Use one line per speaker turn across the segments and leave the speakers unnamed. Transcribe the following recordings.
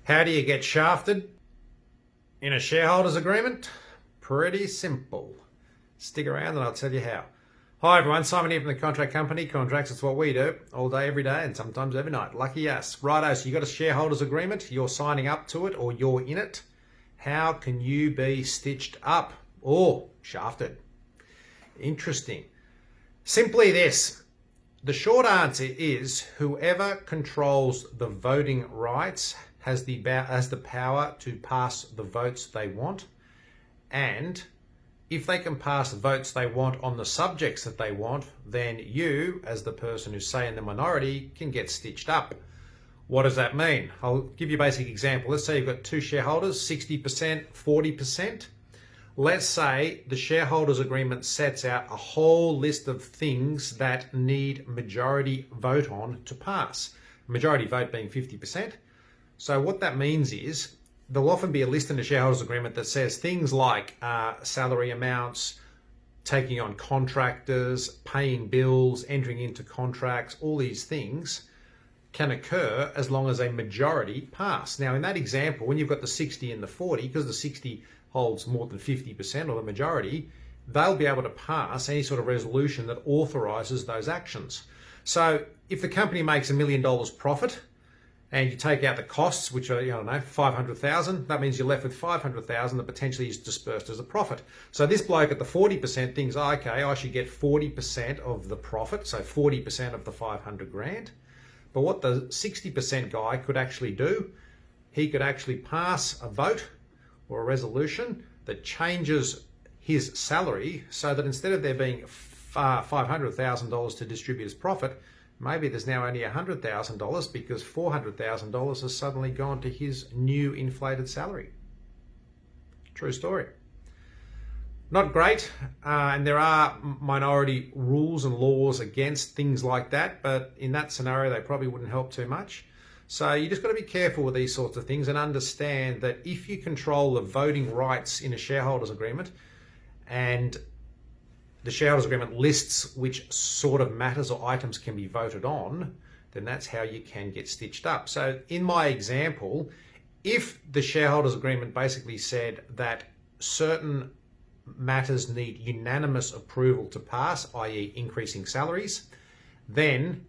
How do you get shafted in a shareholders agreement? Pretty simple. Stick around and I'll tell you how. Hi everyone, Simon here from the Contract Company. Contracts, it's what we do all day, every day, and sometimes every night. Lucky us. Righto, so you got a shareholders agreement, you're signing up to it or you're in it. How can you be stitched up or shafted? Interesting. Simply this. The short answer is whoever controls the voting rights has the power to pass the votes they want, and if they can pass the votes they want on the subjects that they want, then you, as the person who's say in the minority, can get stitched up. What does that mean? I'll give you a basic example. Let's say you've got two shareholders, 60%, 40%. Let's say the shareholders agreement sets out a whole list of things that need majority vote on to pass. Majority vote being 50%. So what that means is there'll often be a list in the shareholders agreement that says things like salary amounts, taking on contractors, paying bills, entering into contracts. All these things can occur as long as a majority pass. Now in that example, when you've got the 60 and the 40, because the 60 holds more than 50% or the majority, they'll be able to pass any sort of resolution that authorises those actions. So if the company makes $1 million profit and you take out the costs, which are, 500,000, that means you're left with 500,000 that potentially is dispersed as a profit. So this bloke at the 40% thinks, okay, I should get 40% of the profit, so 40% of the 500 grand. But what the 60% guy could actually do, he could actually pass a vote or a resolution that changes his salary so that instead of there being $500,000 to distribute as profit, maybe there's now only $100,000 because $400,000 has suddenly gone to his new inflated salary. True story. Not great, and there are minority rules and laws against things like that, but in that scenario they probably wouldn't help too much. So you just got to be careful with these sorts of things and understand that if you control the voting rights in a shareholders agreement and the shareholders agreement lists which sort of matters or items can be voted on, then that's how you can get stitched up. So in my example, if the shareholders agreement basically said that certain matters need unanimous approval to pass, i.e. increasing salaries, then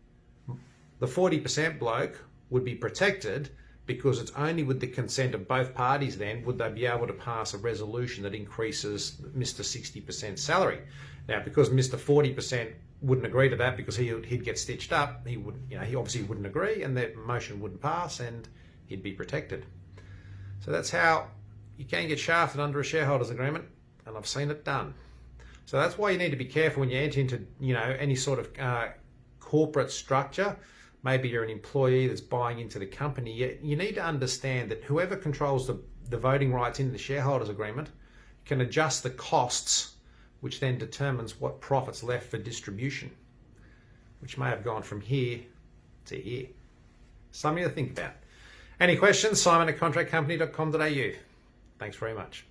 the 40% bloke would be protected because it's only with the consent of both parties then would they be able to pass a resolution that increases Mr. 60% salary. Now, because Mr. 40% wouldn't agree to that because he'd get stitched up, he obviously wouldn't agree and that motion wouldn't pass and he'd be protected. So that's how you can get shafted under a shareholders agreement, and I've seen it done. So that's why you need to be careful when you enter into any sort of corporate structure. Maybe you're an employee that's buying into the company. You need to understand that whoever controls the voting rights in the shareholders agreement can adjust the costs, which then determines what profit's left for distribution, which may have gone from here to here. Something to think about. Any questions? Simon@contractcompany.com.au. Thanks very much.